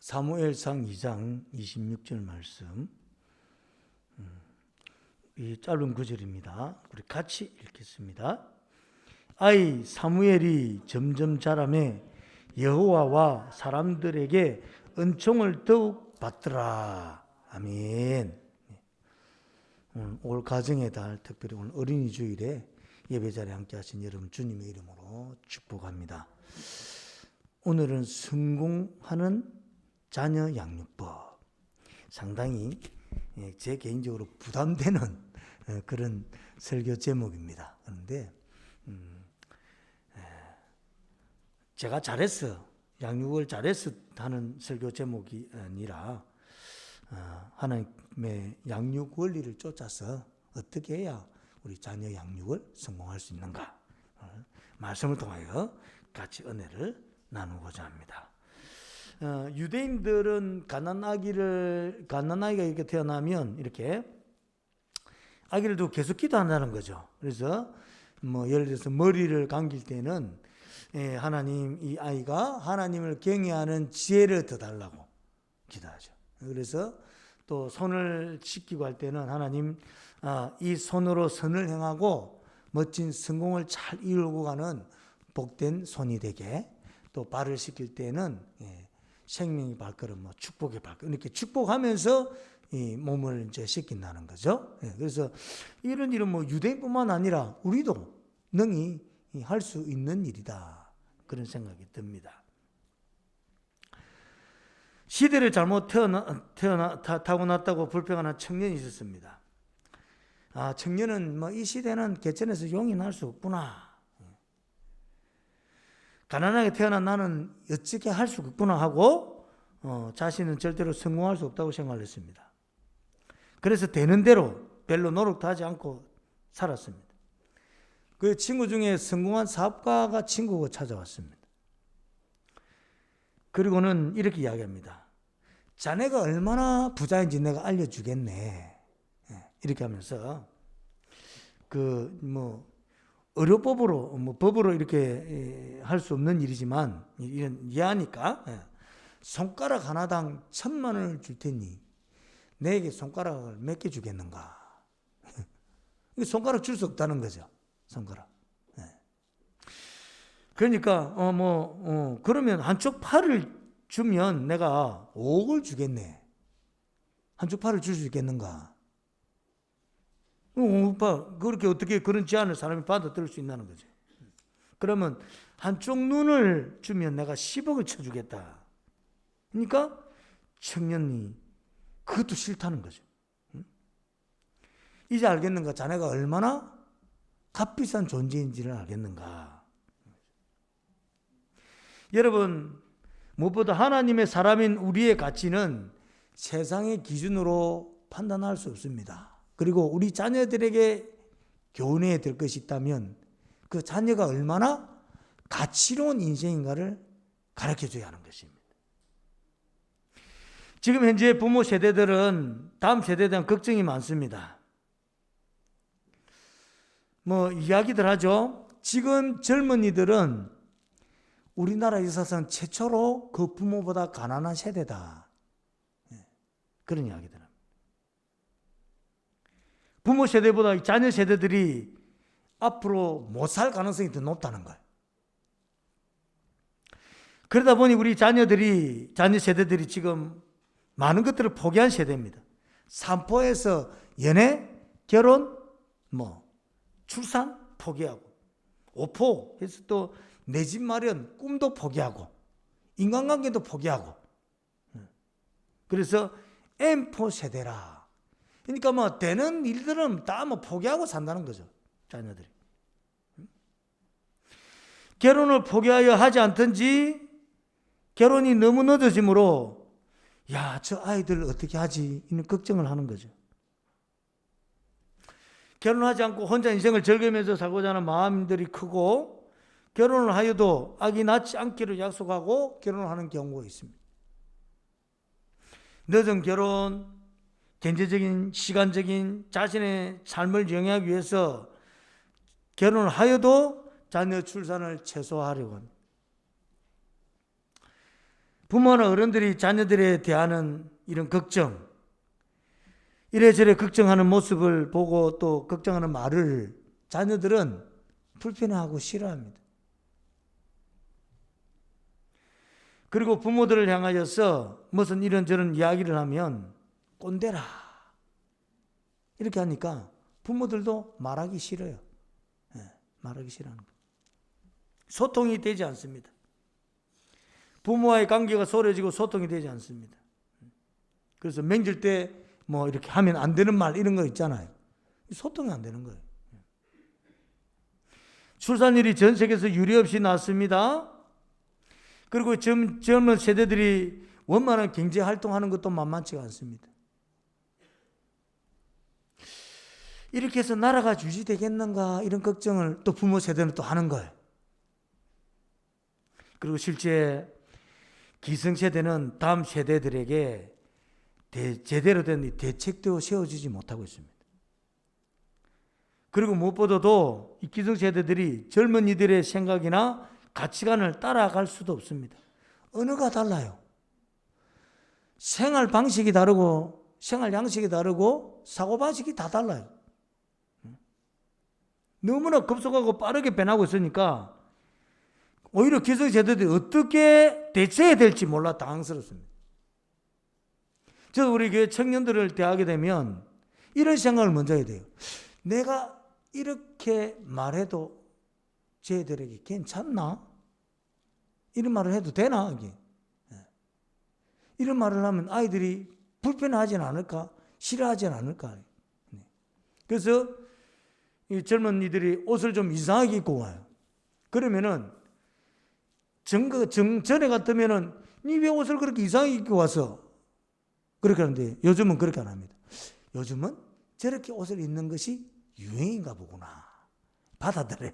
사무엘상 2장 26절 말씀, 이 짧은 구절입니다. 우리 같이 읽겠습니다. 아이 사무엘이 점점 자라매 여호와와 사람들에게 은총을 더욱 받더라. 아멘. 올 가정의 달, 특별히 오늘 어린이 주일에 예배 자리에 함께 하신 여러분 주님의 이름으로 축복합니다. 오늘은 성공하는 자녀 양육법. 상당히 제 개인적으로 부담되는 그런 설교 제목입니다. 그런데 제가 잘했어, 양육을 잘했어 하는 설교 제목이 아니라 하나님의 양육 원리를 쫓아서 어떻게 해야 우리 자녀 양육을 성공할 수 있는가, 말씀을 통하여 같이 은혜를 나누고자 합니다. 유대인들은 가난아기가 이렇게 태어나면 이렇게 아기를 두고 계속 기도한다는 거죠. 그래서 예를 들어서 머리를 감길 때는 하나님, 이 아이가 하나님을 경외하는 지혜를 더 달라고 기도하죠. 그래서 또 손을 씻기고 할 때는 하나님, 이 손으로 선을 행하고 멋진 성공을 잘 이루고 가는 복된 손이 되게, 또 발을 씻길 때는 생명의 발걸음, 축복의 발걸음, 이렇게 축복하면서 이 몸을 이제 씻긴다는 거죠. 그래서 이런 일은 유대인뿐만 아니라 우리도 능히 할 수 있는 일이다, 그런 생각이 듭니다. 시대를 잘못 타고났다고 불평하는 청년이 있었습니다. 청년은 이 시대는 개천에서 용이 날 수 없구나, 가난하게 태어난 나는 어떻게 할 수 없구나 하고 자신은 절대로 성공할 수 없다고 생각을 했습니다. 그래서 되는 대로 별로 노력도 하지 않고 살았습니다. 그 친구 중에 성공한 사업가가 친구가 찾아왔습니다. 그리고는 이렇게 이야기합니다. 자네가 얼마나 부자인지 내가 알려주겠네. 이렇게 하면서 의료법으로 법으로 이렇게 할 수 없는 일이지만 이해하니까 손가락 하나당 1,000만 원을 줄 테니 내게 손가락을 몇 개 주겠는가. 손가락 줄 수 없다는 거죠. 손가락. 그러니까 그러면 한쪽 팔을 주면 내가 5억을 주겠네. 한쪽 팔을 줄 수 있겠는가? 오빠, 그렇게 어떻게 그런 제안을 사람이 받아들일 수 있다는 거죠. 그러면 한쪽 눈을 주면 내가 10억을 쳐주겠다. 그러니까 청년이 그것도 싫다는 거죠. 이제 알겠는가? 자네가 얼마나 값비싼 존재인지를 알겠는가? 여러분, 무엇보다 하나님의 사람인 우리의 가치는 세상의 기준으로 판단할 수 없습니다. 그리고 우리 자녀들에게 교훈해야 될 것이 있다면 그 자녀가 얼마나 가치로운 인생인가를 가르쳐줘야 하는 것입니다. 지금 현재 부모 세대들은 다음 세대에 대한 걱정이 많습니다. 이야기들 하죠. 지금 젊은이들은 우리나라 역사상 최초로 그 부모보다 가난한 세대다, 그런 이야기들 합니다. 부모 세대보다 자녀 세대들이 앞으로 못 살 가능성이 더 높다는 거예요. 그러다 보니 우리 자녀 세대들이 지금 많은 것들을 포기한 세대입니다. 산포에서 연애, 결혼, 출산 포기하고, 오포 해서 또 내 집 마련 꿈도 포기하고, 인간관계도 포기하고, 그래서 M4 세대라. 그러니까 되는 일들은 다 포기하고 산다는 거죠, 자녀들이. 결혼을 포기하여 하지 않든지 결혼이 너무 늦어지므로 저 아이들 어떻게 하지, 이런 걱정을 하는 거죠. 결혼하지 않고 혼자 인생을 즐기면서 살고자 하는 마음들이 크고, 결혼을 하여도 아기 낳지 않기를 약속하고 결혼을 하는 경우가 있습니다. 늦은 결혼, 경제적인, 시간적인 자신의 삶을 영위하기 위해서 결혼을 하여도 자녀 출산을 최소화하려고 합니다. 부모나 어른들이 자녀들에 대하는 이런 걱정, 이래저래 걱정하는 모습을 보고 또 걱정하는 말을 자녀들은 불편해하고 싫어합니다. 그리고 부모들을 향하여서 무슨 이런저런 이야기를 하면 꼰대라 이렇게 하니까 부모들도 말하기 싫어요. 말하기 싫어하는 거예요. 소통이 되지 않습니다. 부모와의 관계가 소홀해지고 소통이 되지 않습니다. 그래서 명절 때 뭐 이렇게 하면 안 되는 말 이런 거 있잖아요. 소통이 안 되는 거예요. 출산율이 전 세계에서 유례없이 낮습니다. 그리고 젊은 세대들이 원만한 경제 활동하는 것도 만만치가 않습니다. 이렇게 해서 나라가 유지되겠는가 이런 걱정을 또 부모 세대는 또 하는 거예요. 그리고 실제 기성세대는 다음 세대들에게 제대로 된 대책도 세워지지 못하고 있습니다. 그리고 무엇보다도 이 기성세대들이 젊은이들의 생각이나 가치관을 따라갈 수도 없습니다. 언어가 달라요. 생활 방식이 다르고 생활 양식이 다르고 사고방식이 다 달라요. 너무나 급속하고 빠르게 변하고 있으니까 오히려 기성세대들이 어떻게 대처해야 될지 몰라 당황스럽습니다. 저도 우리 교회 청년들을 대하게 되면 이런 생각을 먼저 해야 돼요. 내가 이렇게 말해도 쟤들에게 괜찮나? 이런 말을 해도 되나? 이게. 이런 말을 하면 아이들이 불편하진 않을까? 싫어하진 않을까? 그래서 이 젊은이들이 옷을 좀 이상하게 입고 와요. 그러면은 전에 같으면은 니 왜 옷을 그렇게 이상하게 입고 와서 그렇게 하는데 요즘은 그렇게 안 합니다. 요즘은 저렇게 옷을 입는 것이 유행인가 보구나. 받아들여요.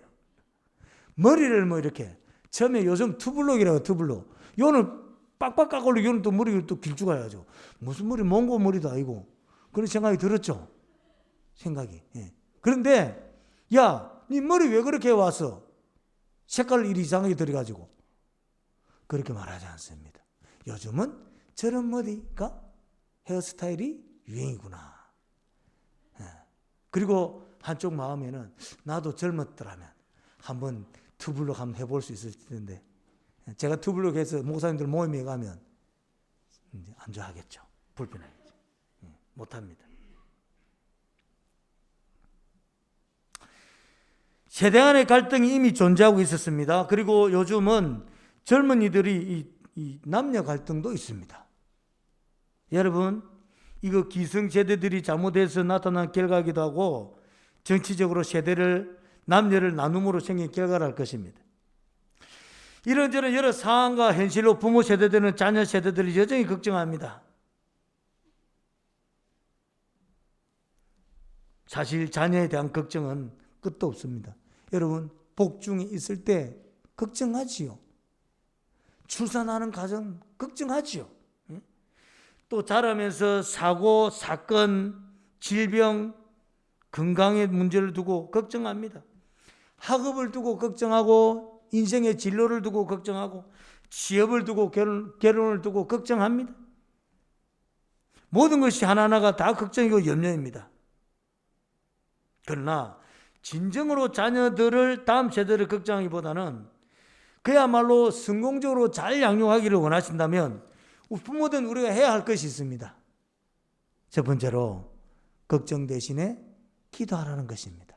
머리를 뭐 이렇게 처음에 요즘 투블록이라고 투블록. 요는 빡빡 깎으려고 요는 또 머리를 또 길쭉 해야죠. 무슨 머리 몽고 머리도 아니고 그런 생각이 들었죠. 생각이. 예. 그런데 야, 네 머리 왜 그렇게 와서 색깔을 이리 이상하게 들여가지고 그렇게 말하지 않습니다. 요즘은 저런 머리가 헤어스타일이 유행이구나. 그리고 한쪽 마음에는 나도 젊었더라면 한번 투블럭 한번 해볼 수 있을 텐데 제가 투블럭해서 목사님들 모임에 가면 이제 안 좋아하겠죠. 불편하겠죠. 못합니다. 세대 간의 갈등이 이미 존재하고 있었습니다. 그리고 요즘은 젊은이들이 이 남녀 갈등도 있습니다. 여러분, 이거 기성세대들이 잘못해서 나타난 결과이기도 하고 정치적으로 남녀를 나눔으로 생긴 결과랄 것입니다. 이런저런 여러 상황과 현실로 부모 세대들은 자녀 세대들을 여전히 걱정합니다. 사실 자녀에 대한 걱정은 끝도 없습니다. 여러분, 복중에 있을 때 걱정하지요. 출산하는 가정 걱정하지요. 또 자라면서 사고, 사건, 질병, 건강의 문제를 두고 걱정합니다. 학업을 두고 걱정하고 인생의 진로를 두고 걱정하고 취업을 두고 결혼을 두고 걱정합니다. 모든 것이 하나하나가 다 걱정이고 염려입니다. 그러나 진정으로 자녀들을 다음 세대를 걱정하기보다는 그야말로 성공적으로 잘 양육하기를 원하신다면 부모들은 우리가 해야 할 것이 있습니다. 첫 번째로 걱정 대신에 기도하라는 것입니다.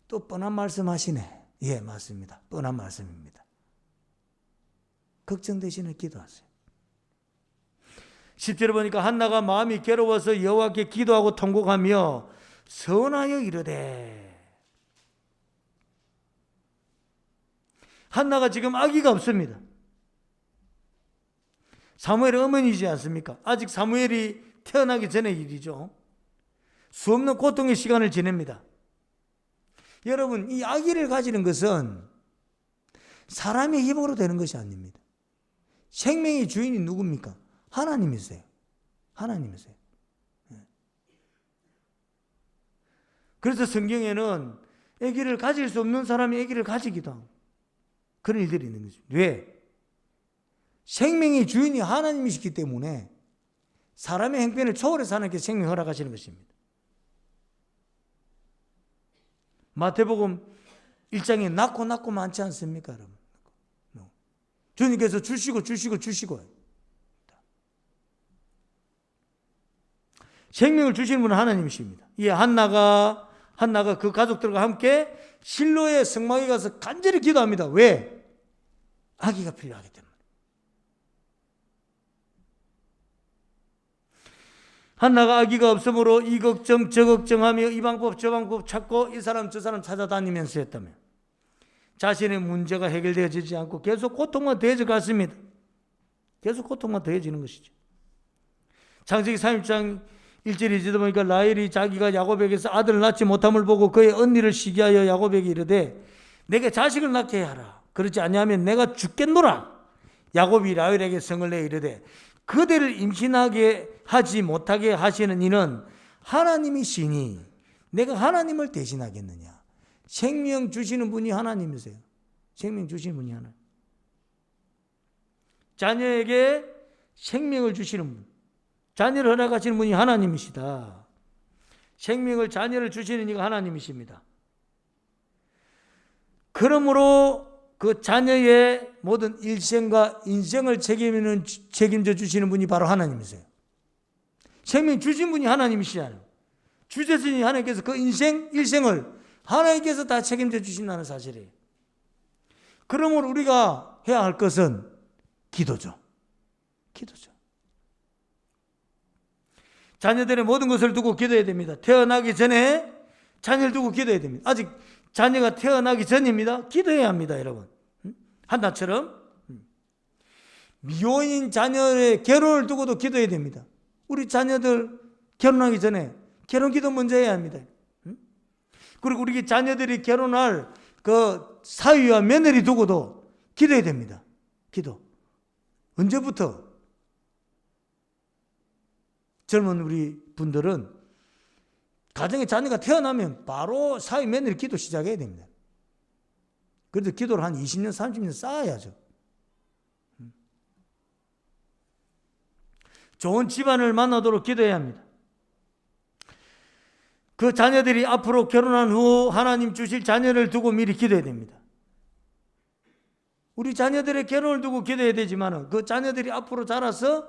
또 뻔한 말씀 하시네. 예, 맞습니다. 뻔한 말씀입니다. 걱정 대신에 기도하세요. 10절에 보니까 한나가 마음이 괴로워서 여호와께 기도하고 통곡하며 서원하여 이르되. 한나가 지금 아기가 없습니다. 사무엘의 어머니지 않습니까? 아직 사무엘이 태어나기 전의 일이죠. 수없는 고통의 시간을 지냅니다. 여러분, 이 아기를 가지는 것은 사람의 힘으로 되는 것이 아닙니다. 생명의 주인이 누굽니까? 하나님이세요. 하나님이세요. 그래서 성경에는 아기를 가질 수 없는 사람이 아기를 가지기도 하고 그런 일들이 있는 거죠. 왜? 생명의 주인이 하나님이시기 때문에 사람의 행편을 초월해서 하나님께서 생명을 허락하시는 것입니다. 마태복음 1장에 낳고 많지 않습니까, 여러분? 주님께서 주시고 생명을 주시는 분은 하나님이십니다. 이 한나가 그 가족들과 함께 실로의 성막에 가서 간절히 기도합니다. 왜? 아기가 필요하기 때문에. 한나가 아기가 없으므로 이 걱정 저 걱정하며 이 방법 저 방법 찾고 이 사람 저 사람 찾아다니면서 했다며 자신의 문제가 해결되어지지 않고 계속 고통만 더해져 갔습니다. 계속 고통만 더해지는 것이죠. 창세기 30장 1절이 보니까 라헬이 자기가 야곱에게서 아들을 낳지 못함을 보고 그의 언니를 시기하여 야곱에게 이르되 내게 자식을 낳게 하라. 그렇지 아니하면 내가 죽겠노라. 야곱이 라헬에게 성을 내 이르되 그대를 임신하게 하지 못하게 하시는 이는 하나님이시니 내가 하나님을 대신하겠느냐. 생명 주시는 분이 하나님이세요. 생명 주시는 분이 하나님. 자녀에게 생명을 주시는 분, 자녀를 허락하시는 분이 하나님이시다. 생명을 자녀를 주시는 이가 하나님이십니다. 그러므로 그 자녀의 모든 일생과 인생을 책임져 주시는 분이 바로 하나님이세요. 생명 주신 분이 하나님이시잖아요. 주셨으니 하나님께서 그 일생을 하나님께서 다 책임져 주신다는 사실이에요. 그러므로 우리가 해야 할 것은 기도죠. 자녀들의 모든 것을 두고 기도해야 됩니다. 태어나기 전에 자녀를 두고 기도해야 됩니다. 아직 자녀가 태어나기 전입니다. 기도해야 합니다, 여러분. 한나처럼 미혼인 자녀의 결혼을 두고도 기도해야 됩니다. 우리 자녀들 결혼하기 전에 결혼 기도 먼저 해야 합니다. 그리고 우리 자녀들이 결혼할 그 사위와 며느리 두고도 기도해야 됩니다. 기도. 언제부터? 젊은 우리 분들은 가정에 자녀가 태어나면 바로 사위 며느리 기도 시작해야 됩니다. 그래도 기도를 한 20년, 30년 쌓아야죠. 좋은 집안을 만나도록 기도해야 합니다. 그 자녀들이 앞으로 결혼한 후 하나님 주실 자녀를 두고 미리 기도해야 됩니다. 우리 자녀들의 결혼을 두고 기도해야 되지만 그 자녀들이 앞으로 자라서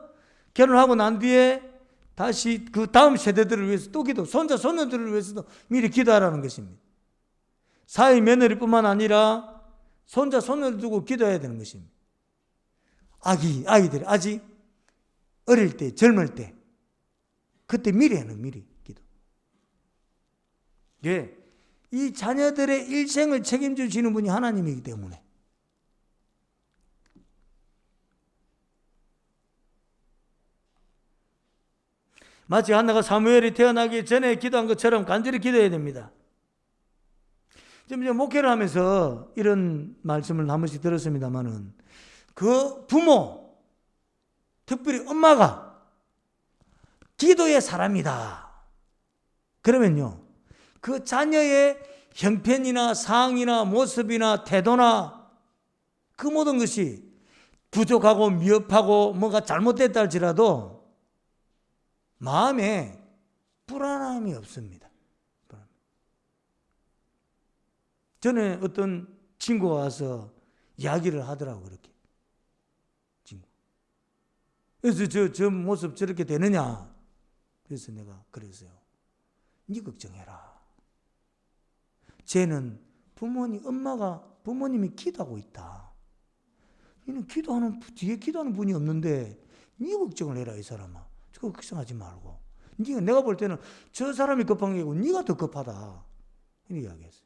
결혼하고 난 뒤에 다시 그 다음 세대들을 위해서 또 기도, 손자, 손녀들을 위해서도 미리 기도하라는 것입니다. 사위, 며느리뿐만 아니라 손자, 손녀를 두고 기도해야 되는 것입니다. 아이들이 아직 어릴 때, 젊을 때, 그때 미리 하는 미리 기도. 예, 이 자녀들의 일생을 책임져 주시는 분이 하나님이기 때문에 마치 한나가 사무엘이 태어나기 전에 기도한 것처럼 간절히 기도해야 됩니다. 지금 목회를 하면서 이런 말씀을 한 번씩 들었습니다만은 그 부모, 특별히 엄마가 기도의 사람이다. 그러면요, 그 자녀의 형편이나 상이나 모습이나 태도나 그 모든 것이 부족하고 미흡하고 뭔가 잘못됐다 할지라도 마음에 불안함이 없습니다. 전에 어떤 친구가 와서 이야기를 하더라고, 그렇게. 친구. 그래서 저 모습 저렇게 되느냐? 그래서 내가 그랬어요. 네 걱정해라. 쟤는 부모님이 기도하고 있다. 얘는 뒤에 기도하는 분이 없는데 네 걱정을 해라, 이 사람아. 저거 걱정하지 말고. 내가 볼 때는 저 사람이 급한 게 아니고 네가 더 급하다. 이렇게 이야기했어요.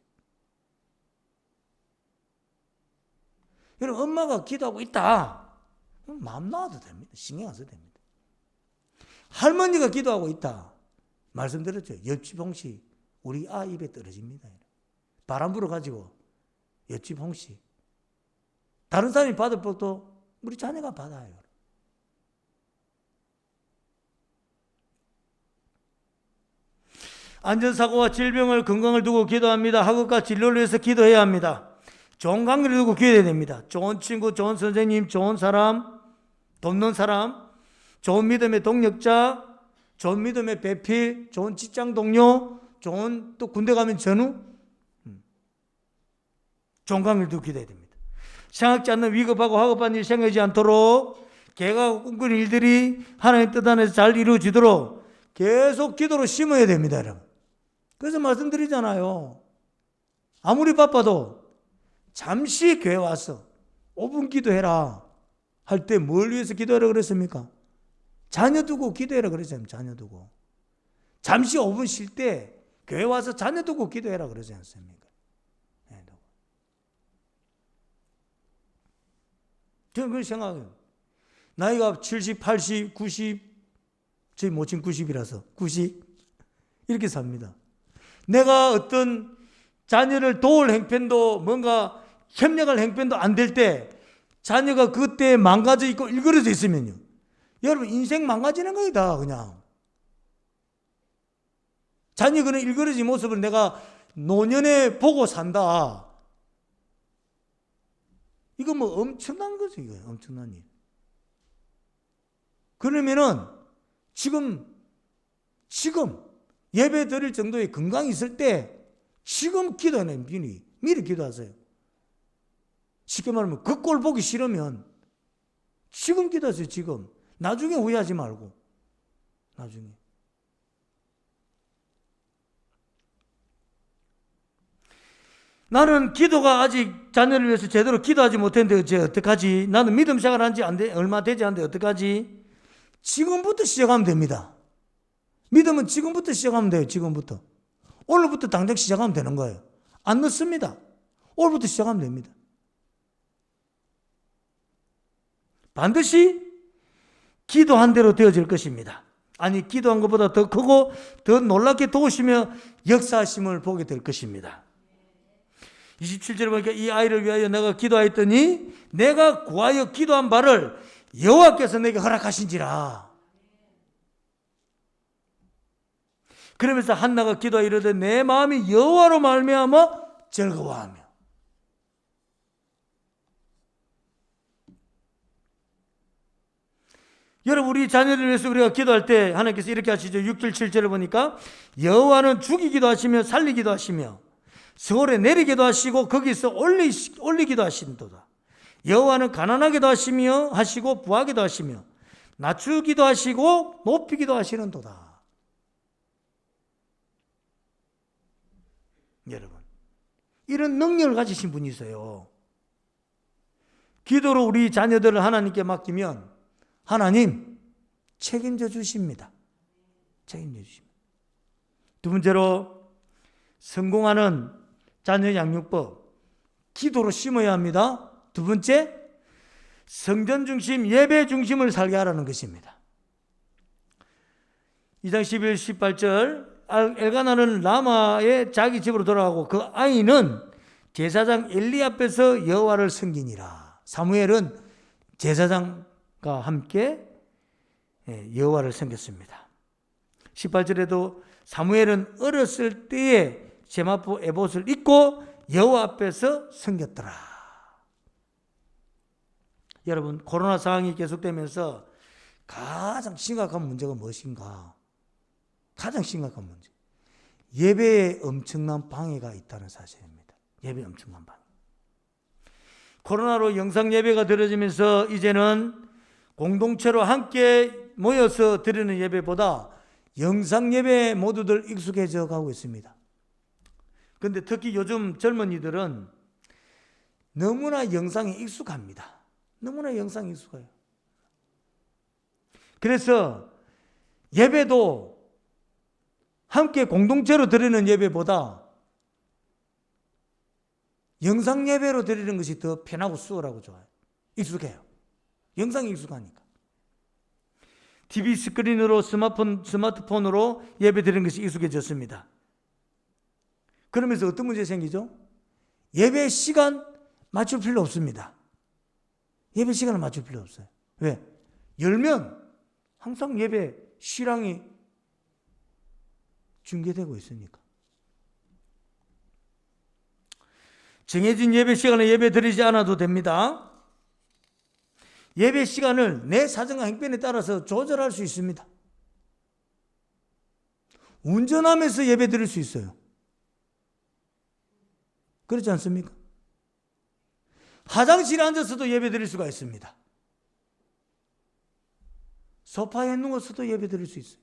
여러분, 엄마가 기도하고 있다. 마음 놔도 됩니다. 신경 안 써도 됩니다. 할머니가 기도하고 있다. 말씀드렸죠. 옆집 홍시 우리 아이 입에 떨어집니다. 바람 불어가지고 옆집 홍시. 다른 사람이 받을 것도 우리 자녀가 받아요. 안전사고와 질병을 건강을 두고 기도합니다. 학업과 진로를 위해서 기도해야 합니다. 좋은 관계를 두고 기도해야 됩니다. 좋은 친구, 좋은 선생님, 좋은 사람, 돕는 사람, 좋은 믿음의 동력자, 좋은 믿음의 배필, 좋은 직장 동료, 좋은 또 군대 가면 전우, 좋은 관계를 두고 기도해야 됩니다. 생각지 않는 위급하고 화급한 일이 생기지 않도록 계획하고 꿈꾸는 일들이 하나님 뜻 안에서 잘 이루어지도록 계속 기도로 심어야 됩니다, 여러분. 그래서 말씀드리잖아요. 아무리 바빠도 잠시 교회 와서 5분 기도해라 할 때 뭘 위해서 기도하라 그랬습니까? 자녀 두고 기도해라 그랬잖아요. 자녀 두고. 잠시 5분 쉴 때 교회 와서 자녀 두고 기도해라 그러지 않습니까? 저는 그렇게 생각해요. 나이가 70, 80, 90, 저희 모친 90이라서 90 이렇게 삽니다. 내가 어떤 자녀를 도울 행편도 뭔가 협력할 행편도 안 될 때 자녀가 그때 망가져 있고 일그러져 있으면요. 여러분 인생 망가지는 거이다 그냥. 자녀 그런 일그러진 모습을 내가 노년에 보고 산다. 이거 뭐 엄청난 거죠. 이거 엄청난 일. 그러면은 지금 예배 드릴 정도의 건강이 있을 때 지금 기도하는 미리 기도하세요. 쉽게 말하면 그 꼴 보기 싫으면 지금 기도하세요. 지금. 나중에 후회하지 말고. 나중에. 나는 기도가 아직 자녀를 위해서 제대로 기도하지 못했는데 이제 어떡하지? 나는 믿음 생활한 지 얼마 되지 않는데 어떡하지? 지금부터 시작하면 됩니다. 믿음은 지금부터 시작하면 돼요. 지금부터. 오늘부터 당장 시작하면 되는 거예요. 안 늦습니다. 오늘부터 시작하면 됩니다. 반드시 기도한 대로 되어질 것입니다. 아니 기도한 것보다 더 크고 더 놀랍게 도우시며 역사하심을 보게 될 것입니다. 27절에 보니까 이 아이를 위하여 내가 기도하였더니 내가 구하여 기도한 바를 여호와께서 내게 허락하신지라. 그러면서 한나가 기도하여 이르되 내 마음이 여호와로 말미암아 즐거워하며. 여러분 우리 자녀를 위해서 우리가 기도할 때 하나님께서 이렇게 하시죠. 6절 7절을 보니까 여호와는 죽이기도 하시며 살리기도 하시며 서울에 내리기도 하시고 거기서 올리기도 하신도다. 여호와는 가난하게도 하시고 부하게도 하시며 낮추기도 하시고 높이기도 하시는도다. 여러분 이런 능력을 가지신 분이 있어요. 기도로 우리 자녀들을 하나님께 맡기면 하나님 책임져 주십니다. 책임져 주십니다. 두 번째로 성공하는 자녀 양육법, 기도로 심어야 합니다. 두 번째, 성전 중심, 예배 중심을 살게 하라는 것입니다. 2장 11, 18절 엘가나는 라마의 자기 집으로 돌아가고 그 아이는 제사장 엘리 앞에서 여호와를 섬기니라. 사무엘은 제사장과 함께 여호와를 섬겼습니다. 18절에도 사무엘은 어렸을 때에 세마포 에봇을 입고 여호와 앞에서 섬겼더라. 여러분 코로나 상황이 계속되면서 가장 심각한 문제가 무엇인가? 가장 심각한 문제. 예배에 엄청난 방해가 있다는 사실입니다. 예배에 엄청난 방해. 코로나로 영상 예배가 드려지면서 이제는 공동체로 함께 모여서 드리는 예배보다 영상 예배에 모두들 익숙해져 가고 있습니다. 그런데 특히 요즘 젊은이들은 너무나 영상에 익숙합니다. 너무나 영상에 익숙해요. 그래서 예배도 함께 공동체로 드리는 예배보다 영상 예배로 드리는 것이 더 편하고 수월하고 좋아요. 익숙해요. 영상이 익숙하니까. TV 스크린으로 스마트폰으로 예배 드리는 것이 익숙해졌습니다. 그러면서 어떤 문제가 생기죠? 예배 시간 맞출 필요 없습니다. 예배 시간을 맞출 필요 없어요. 왜? 열면 항상 예배 실황이 중계되고 있으니까. 정해진 예배 시간에 예배 드리지 않아도 됩니다. 예배 시간을 내 사정과 행편에 따라서 조절할 수 있습니다. 운전하면서 예배 드릴 수 있어요. 그렇지 않습니까? 화장실에 앉아서도 예배 드릴 수가 있습니다. 소파에 누워서도 예배 드릴 수 있어요.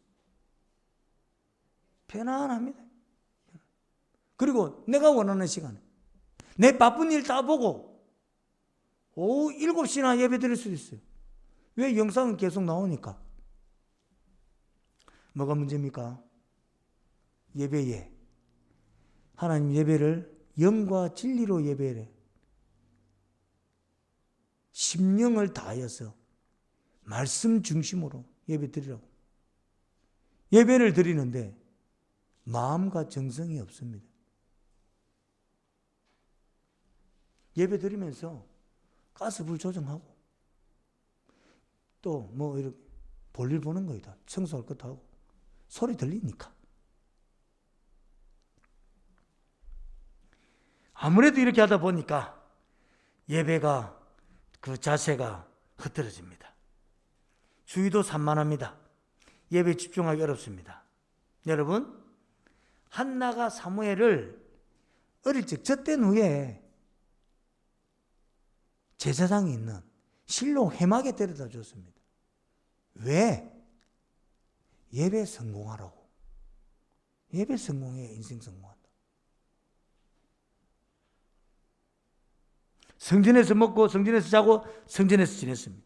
편안합니다. 그리고 내가 원하는 시간에 내 바쁜 일 다 보고 오후 7시나 예배 드릴 수 있어요. 왜? 영상은 계속 나오니까. 뭐가 문제입니까? 예배에 하나님 예배를 영과 진리로 예배를 심령을 다하여서 말씀 중심으로 예배 드리라고. 예배를 드리는데 마음과 정성이 없습니다. 예배 드리면서 가스불 조정하고 또 뭐 이렇게 볼일 보는 거이다. 청소할 것도 하고 소리 들리니까. 아무래도 이렇게 하다 보니까 예배가 그 자세가 흐트러집니다. 주의도 산만합니다. 예배에 집중하기 어렵습니다. 여러분, 한나가 사무엘을 어릴 적 젖된 후에 제사장이 있는 실로 회막에 데려다 줬습니다. 왜? 예배 성공하라고. 예배 성공해 인생 성공한다. 성전에서 먹고 성전에서 자고 성전에서 지냈습니다.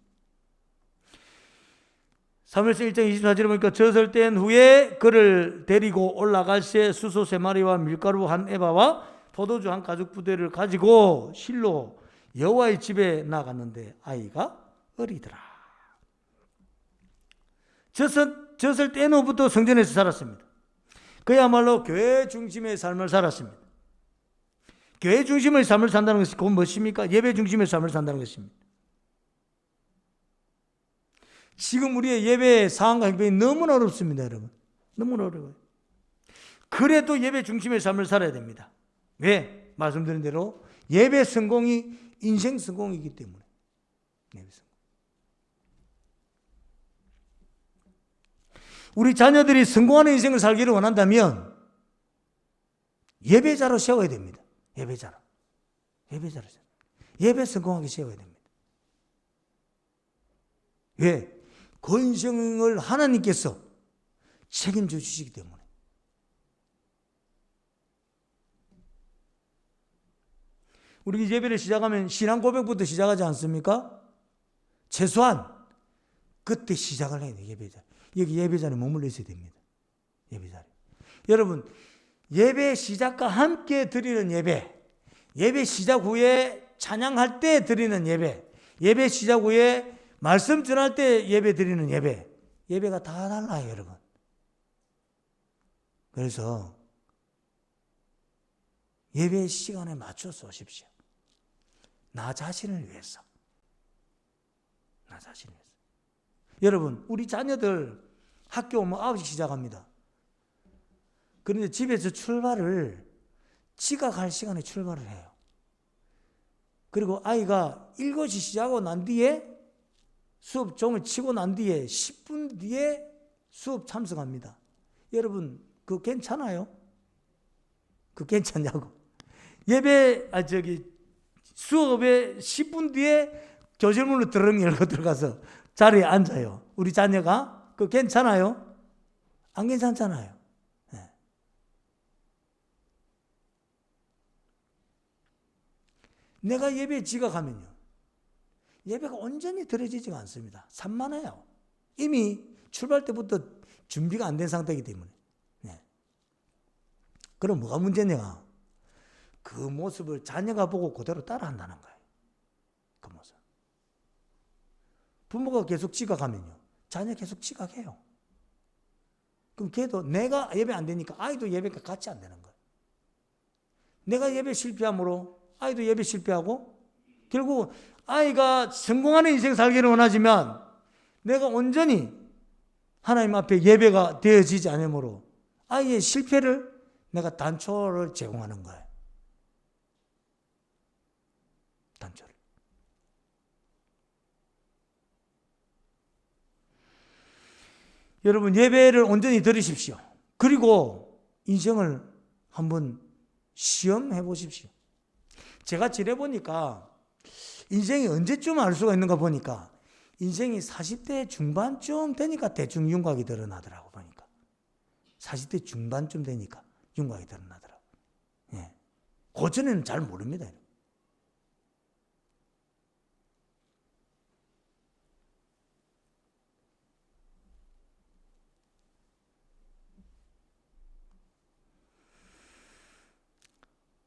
사무엘서 1장 24절에 보니까 젖을 뗀 후에 그를 데리고 올라갈 새 수소 3마리와 밀가루 한 에바와 포도주 한 가죽 부대를 가지고 실로 여호와의 집에 나갔는데 아이가 어리더라. 젖을 뗀 후부터 성전에서 살았습니다. 그야말로 교회 중심의 삶을 살았습니다. 교회 중심의 삶을 산다는 것이 그건 무엇입니까? 예배 중심의 삶을 산다는 것입니다. 지금 우리의 예배 상황과 행편이 너무나 어렵습니다, 여러분. 너무나 어려워요. 그래도 예배 중심의 삶을 살아야 됩니다. 왜? 말씀드린 대로 예배 성공이 인생 성공이기 때문에. 예배 성공. 우리 자녀들이 성공하는 인생을 살기를 원한다면 예배자로 세워야 됩니다. 예배자로. 예배 성공하게 세워야 됩니다. 왜? 그 인생을 하나님께서 책임져 주시기 때문에. 우리 예배를 시작하면 신앙 고백부터 시작하지 않습니까? 최소한 그때 시작을 해야 돼요. 예배자. 여기 예배자리에 머물러 있어야 됩니다. 예배자리. 여러분, 예배 시작과 함께 드리는 예배, 예배 시작 후에 찬양할 때 드리는 예배, 예배 시작 후에 말씀 전할 때 예배 드리는 예배, 예배가 다 달라요, 여러분. 그래서 예배 시간에 맞춰서 오십시오. 나 자신을 위해서. 나 자신을 위해서. 여러분, 우리 자녀들 학교 오면 9시 시작합니다. 그런데 집에서 출발을 지각할 시간에 출발을 해요. 그리고 아이가 7시 시작하고 난 뒤에 수업 종을 치고 난 뒤에 10분 뒤에 수업 참석합니다. 여러분, 그거 괜찮아요? 그거 괜찮냐고. 수업에 10분 뒤에 교실문을 드렁 열고 들어가서 자리에 앉아요. 우리 자녀가. 그거 괜찮아요? 안 괜찮잖아요. 네. 내가 예배에 지각하면요, 예배가 온전히 드려지지가 않습니다. 산만해요. 이미 출발 때부터 준비가 안 된 상태이기 때문에. 네. 그럼 뭐가 문제냐? 그 모습을 자녀가 보고 그대로 따라한다는 거예요. 그 모습. 부모가 계속 지각하면요, 자녀 계속 지각해요. 그럼 걔도 내가 예배 안 되니까 아이도 예배가 같이 안 되는 거예요. 내가 예배 실패함으로 아이도 예배 실패하고, 결국 아이가 성공하는 인생 살기를 원하지만 내가 온전히 하나님 앞에 예배가 되어지지 않으므로 아이의 실패를 내가 단초를 제공하는 거예요. 단초를. 여러분 예배를 온전히 드리십시오. 그리고 인생을 한번 시험해 보십시오. 제가 지내보니까 인생이 언제쯤 알 수가 있는가 보니까 인생이 40대 중반쯤 되니까 대충 윤곽이 드러나더라고 보니까. 40대 중반쯤 되니까 윤곽이 드러나더라고. 예. 그전에는 잘 모릅니다.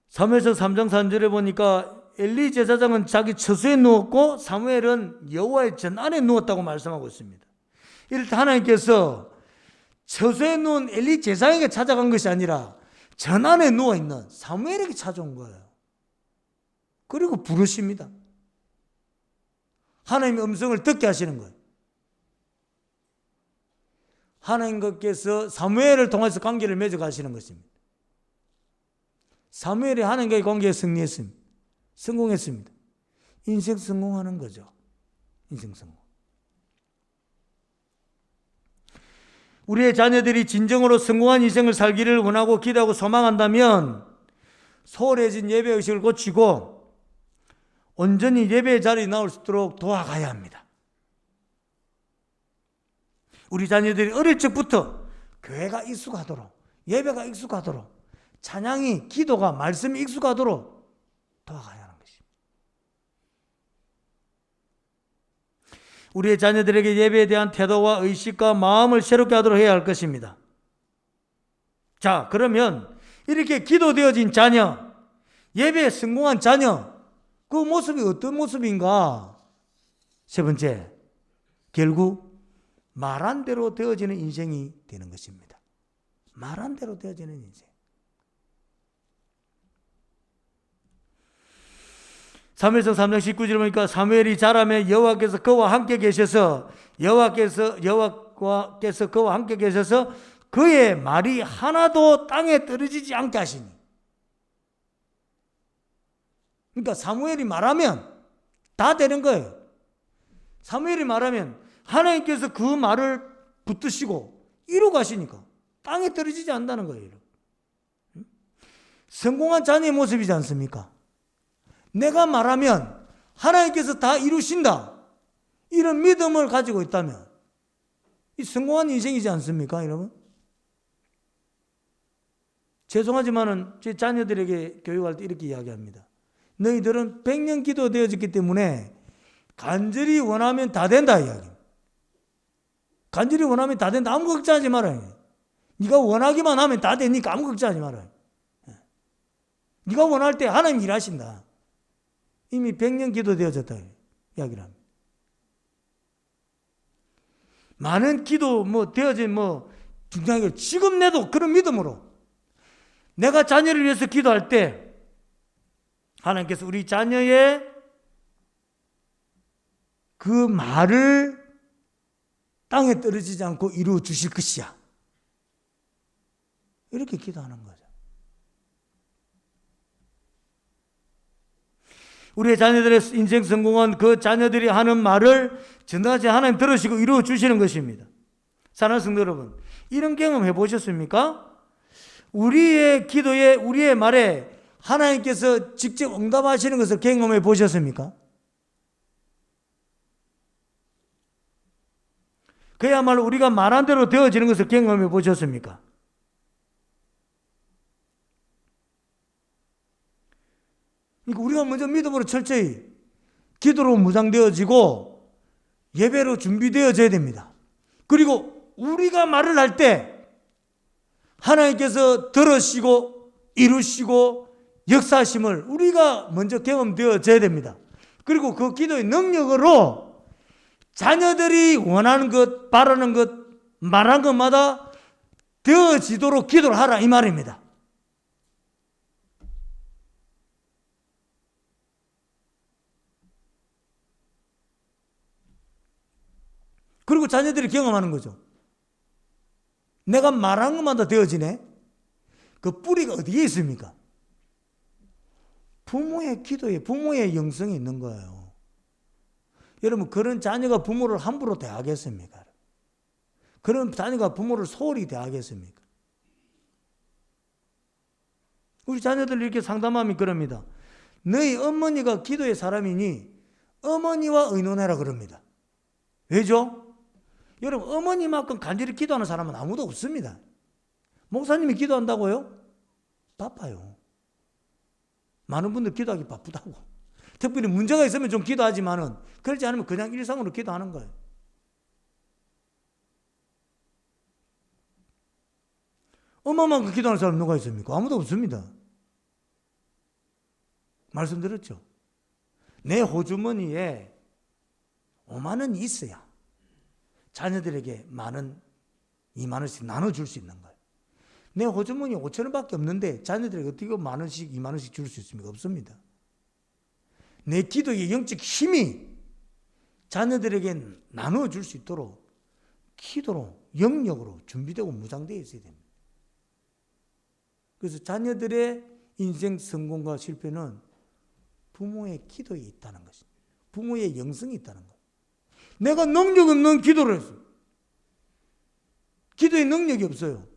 사무엘서 3장 3절에 보니까 엘리 제사장은 자기 처소에 누웠고 사무엘은 여호와의 전 안에 누웠다고 말씀하고 있습니다. 이럴 때 하나님께서 처소에 누운 엘리 제사장에게 찾아간 것이 아니라 전 안에 누워있는 사무엘에게 찾아온 거예요. 그리고 부르십니다. 하나님의 음성을 듣게 하시는 거예요. 하나님께서 사무엘을 통해서 관계를 맺어가시는 것입니다. 사무엘이 하나님과의 관계에 승리했습니다. 성공했습니다. 인생 성공하는 거죠. 인생 성공. 우리의 자녀들이 진정으로 성공한 인생을 살기를 원하고 기도하고 소망한다면 소홀해진 예배의식을 고치고 온전히 예배의 자리에 나올 수 있도록 도와가야 합니다. 우리 자녀들이 어릴 적부터 교회가 익숙하도록, 예배가 익숙하도록, 찬양이, 기도가, 말씀이 익숙하도록 도와가야 하는 것입니다. 우리의 자녀들에게 예배에 대한 태도와 의식과 마음을 새롭게 하도록 해야 할 것입니다. 자, 그러면 이렇게 기도되어진 자녀, 예배에 성공한 자녀, 그 모습이 어떤 모습인가? 세 번째, 결국 말한 대로 되어지는 인생이 되는 것입니다. 말한 대로 되어지는 인생. 사무엘서 3장 19절에 보니까 사무엘이 자라매 여호와께서 그와 함께 계셔서 여호와께서 그와 함께 계셔서 그의 말이 하나도 땅에 떨어지지 않게 하시니. 그러니까 사무엘이 말하면 다 되는 거예요. 사무엘이 말하면 하나님께서 그 말을 붙드시고 이루어 가시니까 땅에 떨어지지 않는다는 거예요. 성공한 자녀의 모습이지 않습니까? 내가 말하면 하나님께서 다 이루신다. 이런 믿음을 가지고 있다면 이 성공한 인생이지 않습니까, 여러분? 죄송하지만은 제 자녀들에게 교육할 때 이렇게 이야기합니다. 너희들은 100년 기도되어졌기 때문에 간절히 원하면 다 된다 이야기. 간절히 원하면 다 된다. 아무 걱정하지 말아요. 네가 원하기만 하면 다 되니까 아무 걱정하지 말아요. 네가 원할 때 하나님 일하신다. 이미 100년 기도되어졌다 이야기를 합니다. 많은 기도 되어진 중요하게 지금 내도 그런 믿음으로 내가 자녀를 위해서 기도할 때 하나님께서 우리 자녀의 그 말을 땅에 떨어지지 않고 이루어 주실 것이야. 이렇게 기도하는 거죠. 우리의 자녀들의 인생 성공은 그 자녀들이 하는 말을 전하지 하나님 들으시고 이루어 주시는 것입니다. 사랑하는 성도 여러분, 이런 경험 해보셨습니까? 우리의 기도에, 우리의 말에 하나님께서 직접 응답하시는 것을 경험해 보셨습니까? 그야말로 우리가 말한 대로 되어지는 것을 경험해 보셨습니까? 그러니까 우리가 먼저 믿음으로 철저히 기도로 무장되어지고 예배로 준비되어져야 됩니다. 그리고 우리가 말을 할 때 하나님께서 들으시고 이루시고 역사하심을 우리가 먼저 경험되어져야 됩니다. 그리고 그 기도의 능력으로 자녀들이 원하는 것, 바라는 것, 말한 것마다 되어지도록 기도를 하라 이 말입니다. 그리고 자녀들이 경험하는 거죠. 내가 말한 것마다 되어지네. 그 뿌리가 어디에 있습니까? 부모의 기도에, 부모의 영성이 있는 거예요. 여러분, 그런 자녀가 부모를 함부로 대하겠습니까? 그런 자녀가 부모를 소홀히 대하겠습니까? 우리 자녀들 이렇게 상담하면 그럽니다. 너희 어머니가 기도의 사람이니 어머니와 의논해라 그럽니다. 왜죠? 여러분, 어머니만큼 간절히 기도하는 사람은 아무도 없습니다. 목사님이 기도한다고요? 바빠요. 많은 분들 기도하기 바쁘다고. 특별히 문제가 있으면 좀 기도하지만은 그렇지 않으면 그냥 일상으로 기도하는 거예요. 엄마만큼 기도하는 사람 누가 있습니까? 아무도 없습니다. 말씀드렸죠? 내 호주머니에 5만 원이 있어야 자녀들에게 2만 원씩 나눠줄 수 있는 거예요. 내 호주머니에 5천 원밖에 없는데 자녀들에게 어떻게 만 원씩 2만 원씩 줄 수 있습니까? 없습니다. 내 기도의 영적 힘이 자녀들에게 나눠줄 수 있도록 기도로, 영역으로 준비되고 무장되어 있어야 됩니다. 그래서 자녀들의 인생 성공과 실패는 부모의 기도에 있다는 것입니다. 부모의 영성이 있다는 거예요. 내가 능력 없는 기도를 했어요. 기도에 능력이 없어요.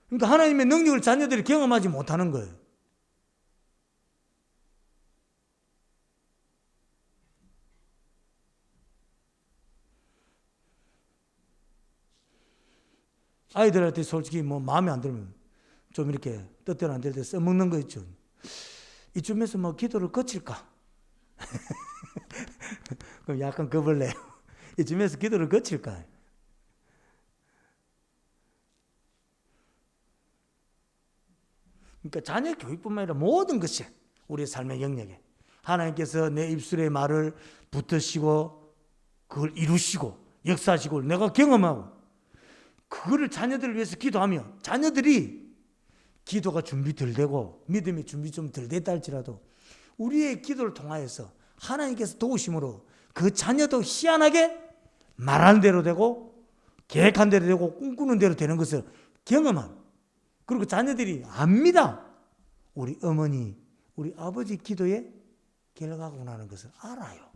그러니까 하나님의 능력을 자녀들이 경험하지 못하는 거예요. 아이들한테 솔직히 마음에 안 들면 좀 이렇게 뜻대로 안 될 때 써먹는 거 있죠. 이쯤에서 기도를 거칠까? 그럼 약간 겁을 내요. 이쯤에서 기도를 거칠까? 그러니까 자녀 교육뿐만 아니라 모든 것이 우리의 삶의 영역에 하나님께서 내 입술의 말을 붙드시고 그걸 이루시고 역사하시고 내가 경험하고 그거를 자녀들을 위해서 기도하면 자녀들이 기도가 준비 덜 되고 믿음이 준비 좀 덜 됐다 할지라도 우리의 기도를 통하여서 하나님께서 도우심으로 그 자녀도 희한하게 말하는 대로 되고 계획한 대로 되고 꿈꾸는 대로 되는 것을 경험한, 그리고 자녀들이 압니다. 우리 어머니, 우리 아버지 기도의 결과구나라는 것을 알아요.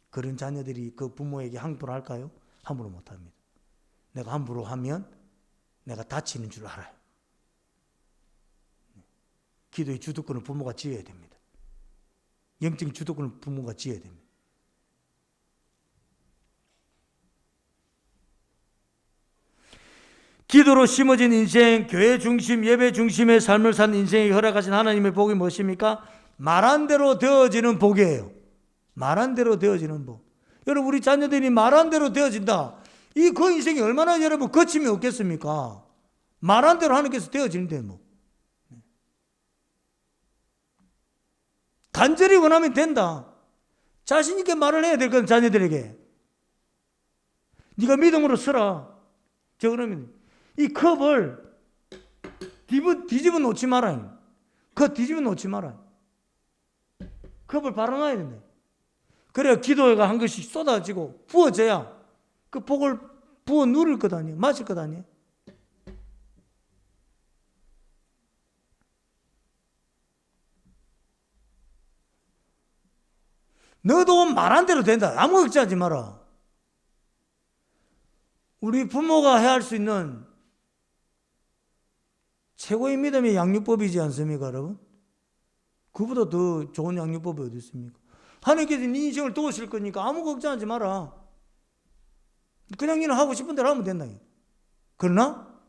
그런 자녀들이 그 부모에게 함부로 할까요? 함부로 못합니다. 내가 함부로 하면 내가 다치는 줄 알아요. 기도의 주도권을 부모가 지어야 됩니다. 영적인 주도권을 부모가 지어야 됩니다. 기도로 심어진 인생, 교회 중심, 예배 중심의 삶을 산 인생에 허락하신 하나님의 복이 무엇입니까? 말한 대로 되어지는 복이에요. 말한 대로 되어지는 복. 여러분, 우리 자녀들이 말한 대로 되어진다. 그 인생이 얼마나 여러분 거침이 없겠습니까? 말한 대로 하나님께서 되어지는데 간절히 원하면 된다. 자신 있게 말을 해야 될 건 자녀들에게. 네가 믿음으로 쓰라. 저 그러면 이 컵을 뒤집어 놓지 마라. 컵 뒤집어 놓지 마라. 컵을 바라놔야 된다. 그래야 기도가 한 것이 쏟아지고 부어져야 그 복을 부어 누릴 것 아니에요. 마실 것 아니에요. 너도 말한 대로 된다. 아무 걱정하지 마라. 우리 부모가 해야 할 수 있는 최고의 믿음의 양육법이지 않습니까, 여러분? 그보다 더 좋은 양육법이 어디 있습니까? 하나님께서 네 인생을 도우실 거니까 아무 걱정하지 마라. 그냥 너는 하고 싶은 대로 하면 된다. 그러나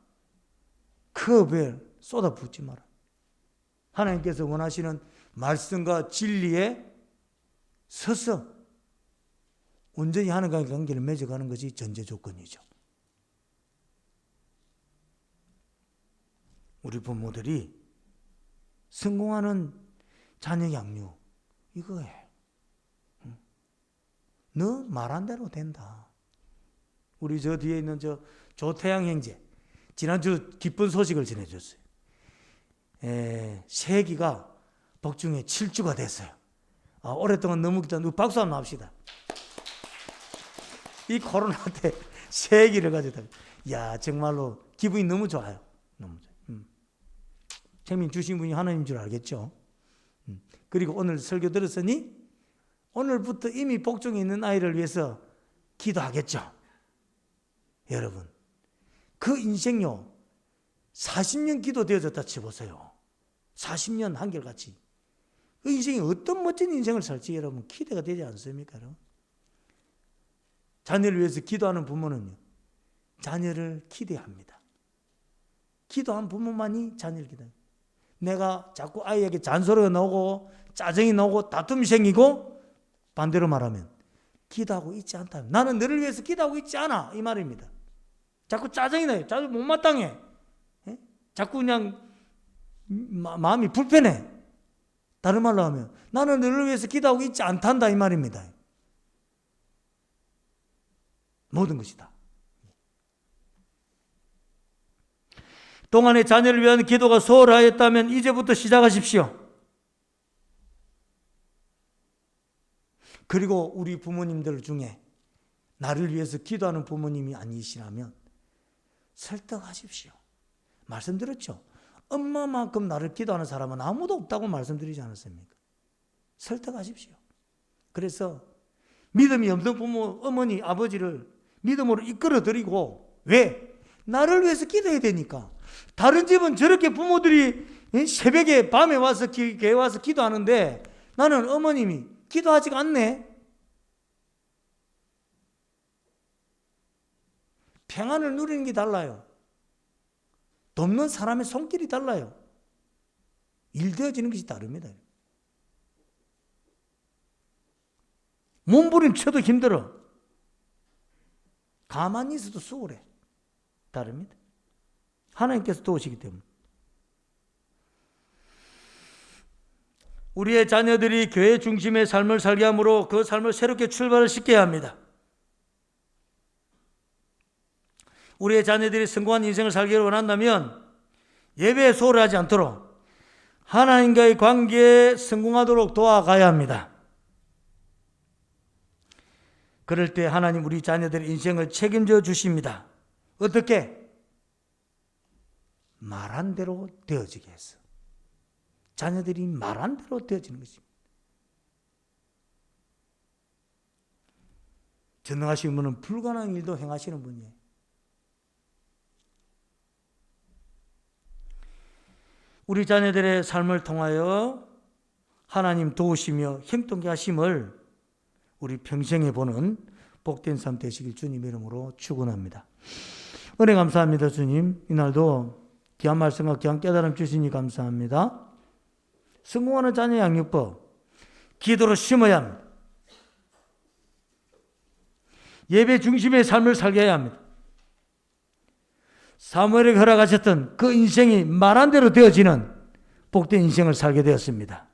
컵에 쏟아붓지 마라. 하나님께서 원하시는 말씀과 진리에 서서 온전히 하나님과의 관계를 맺어가는 것이 전제 조건이죠. 우리 부모들이 성공하는 자녀 양육 이거예요. 너 말한 대로 된다. 우리 저 뒤에 있는 저 조태양 형제 지난주 기쁜 소식을 전해줬어요. 세기가 복중에 7주가 됐어요. 오랫동안 너무 기다려. 박수 한번 합시다. 이 코로나 때 세기를 가졌다. 야, 정말로 기분이 너무 좋아요. 너무 좋아요. 생명 주신 분이 하나님인 줄 알겠죠. 그리고 오늘 설교 들었으니 오늘부터 이미 복종에 있는 아이를 위해서 기도하겠죠. 여러분, 그 인생요 40년 기도되어졌다 쳐보세요. 40년 한결같이. 그 인생이 어떤 멋진 인생을 살지 여러분 기대가 되지 않습니까? 여러분? 자녀를 위해서 기도하는 부모는요, 자녀를 기대합니다. 기도한 부모만이 자녀를 기대합니다. 내가 자꾸 아이에게 잔소리가 나오고 짜증이 나오고 다툼이 생기고, 반대로 말하면 기도하고 있지 않다. 나는 너를 위해서 기도하고 있지 않아, 이 말입니다. 자꾸 짜증이 나요. 자꾸 못마땅해. 자꾸 그냥 마음이 불편해. 다른 말로 하면 나는 너를 위해서 기도하고 있지 않단다, 이 말입니다. 모든 것이 다. 동안의 자녀를 위한 기도가 소홀하였다면 이제부터 시작하십시오. 그리고 우리 부모님들 중에 나를 위해서 기도하는 부모님이 아니시라면 설득하십시오. 말씀드렸죠. 엄마만큼 나를 기도하는 사람은 아무도 없다고 말씀드리지 않았습니까? 설득하십시오. 그래서 믿음이 없는 부모, 어머니, 아버지를 믿음으로 이끌어드리고, 왜? 나를 위해서 기도해야 되니까. 다른 집은 저렇게 부모들이 새벽에 밤에 와서 교회 와서 기도하는데 나는 어머님이 기도하지가 않네. 평안을 누리는 게 달라요. 돕는 사람의 손길이 달라요. 일되어지는 것이 다릅니다. 몸부림쳐도 힘들어. 가만히 있어도 수월해. 다릅니다. 하나님께서 도우시기 때문에. 우리의 자녀들이 교회 중심의 삶을 살게 함으로 그 삶을 새롭게 출발을 시켜야 합니다. 우리의 자녀들이 성공한 인생을 살기를 원한다면 예배에 소홀하지 않도록 하나님과의 관계에 성공하도록 도와가야 합니다. 그럴 때 하나님 우리 자녀들의 인생을 책임져 주십니다. 어떻게? 말한 대로 되어지게 해서. 자녀들이 말한 대로 되어지는 것입니다. 전능하신 분은 불가능한 일도 행하시는 분이에요. 우리 자녀들의 삶을 통하여 하나님 도우시며 형통케 하심을 우리 평생에 보는 복된 삶 되시길 주님 이름으로 축원합니다. 은혜 감사합니다. 주님, 이날도 귀한 말씀과 귀한 깨달음 주시니 감사합니다. 성공하는 자녀 양육법, 기도로 심어야 합니다. 예배 중심의 삶을 살게 해야 합니다. 사무엘에게 허락하셨던 그 인생이 말한 대로 되어지는 복된 인생을 살게 되었습니다.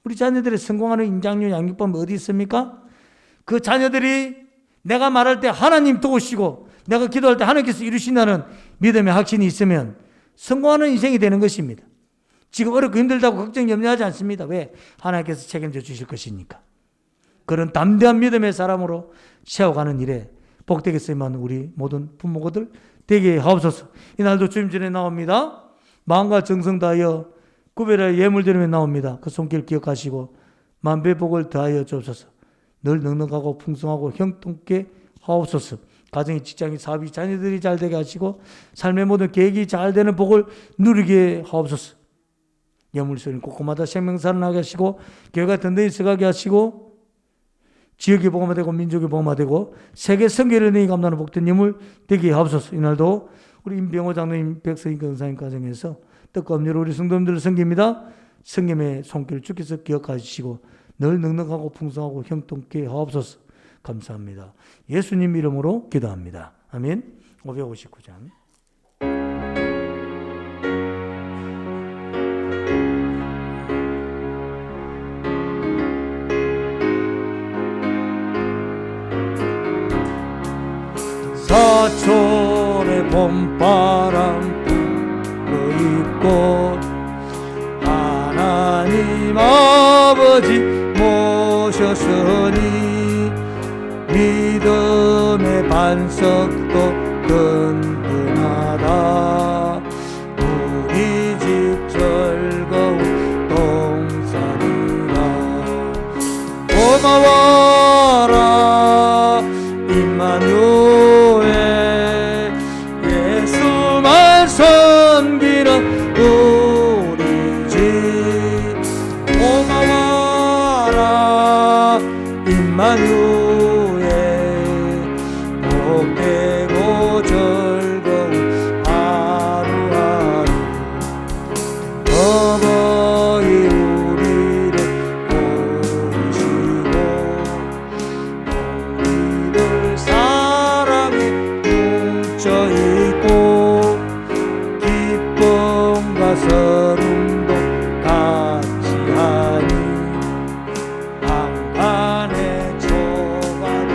우리 자녀들의 성공하는 임장류 양육법이 어디 있습니까? 그 자녀들이 내가 말할 때 하나님 도우시고 내가 기도할 때 하나님께서 이루신다는 믿음의 확신이 있으면 성공하는 인생이 되는 것입니다. 지금 어렵고 힘들다고 걱정 염려하지 않습니다. 왜? 하나님께서 책임져 주실 것이니까. 그런 담대한 믿음의 사람으로 세워가는 일에 복되겠으면 우리 모든 부모들 되게 하옵소서. 이날도 주님 전에 나옵니다. 마음과 정성 다하여 구별하여 예물드리며 나옵니다. 그 손길 기억하시고 만배복을 더하여 주옵소서. 늘 넉넉하고 풍성하고 형통케 하옵소서. 가정이, 직장이, 사업이, 자녀들이 잘 되게 하시고 삶의 모든 계획이 잘 되는 복을 누리게 하옵소서. 예물소리 곳곳마다 생명살아나게 하시고 교회가 든든히 서가게 하시고 지역이 복음화되고 민족이 복음화되고 세계 선교를 내게 감당하는 복된 예물 되게 하옵소서. 이날도 우리 임병호 장로님, 백성인 권사님 가정에서 뜻과 엄리로 우리 성도님들을 섬깁니다. 성김의 손길을 주께서 기억하시고 늘 넉넉하고 풍성하고 형통케 하옵소서. 감사합니다. 예수님 이름으로 기도합니다. 아멘. 559장. 사철의 봄바람 불어입고 하나님 아버지 모셨으니 믿음의 반석도 든든하다. 우리 집 고마워라 임마누엘 예수만 섬기는 우리 집 고마워라 임마누엘 복되고 즐거운 하루하루 어버이 우리를 보시고 우리들 사랑이 뭉쳐있고 기쁨과 서름도 같이 하니 방안의 초가를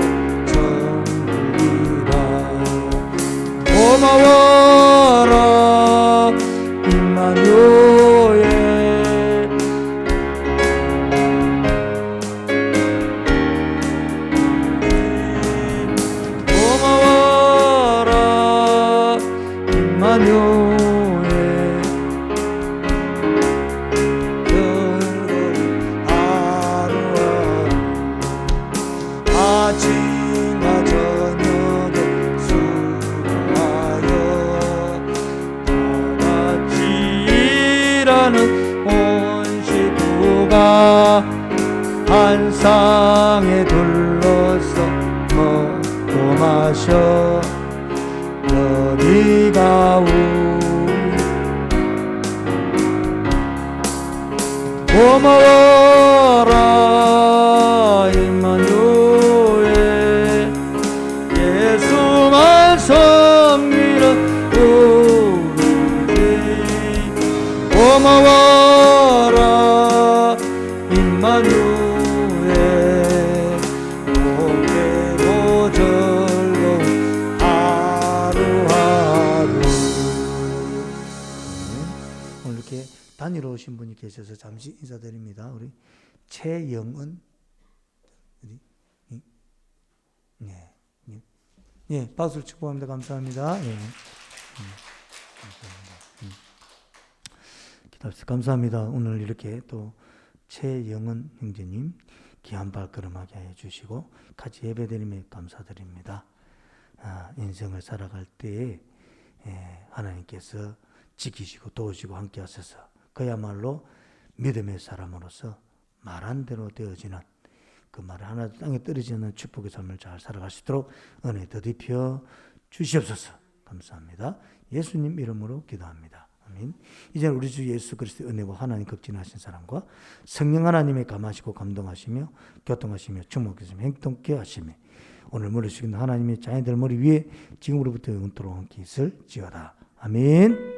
정들이라 고마워라 임마누엘 고마워라 임마누엘 하루하루 아침과 저녁에 수고하여 다같이 일하는 온 식구가 한 상에 둘러서 먹고 마셔 너희가 우리 고마워라 임마누엘 예수만 섬기는 우리 집 고마워라 임마누엘 복되고 즐거운 하루하루 오늘 이렇게 단위로 오신 분이 계셔서 잠시 인사드립니다. 우리 최영은 예, 박수를 축복합니다. 감사합니다. 예. 기도합시다. 감사합니다. 오늘 이렇게 또 최영은 형제님 귀한 발걸음하게 해주시고 같이 예배드림에 감사드립니다. 인생을 살아갈 때에 하나님께서 지키시고 도우시고 함께 하셔서 그야말로 믿음의 사람으로서 말한 대로 되어지는 그 말 하나도 땅에 떨어지지 않는 축복의 삶을 잘 살아갈 수 있도록 은혜 더딥혀 주시옵소서. 감사합니다. 예수님 이름으로 기도합니다. 아멘. 이제 우리 주 예수 그리스도의 은혜와 하나님 극진하신 사랑과 성령 하나님의 감하시고 감동하시며 교통하시며 주목하시며 행동케 하시며 오늘 머리 숙이는 하나님의 자녀들 머리 위에 지금으로부터 영원토록 함께 있을지어다. 아멘.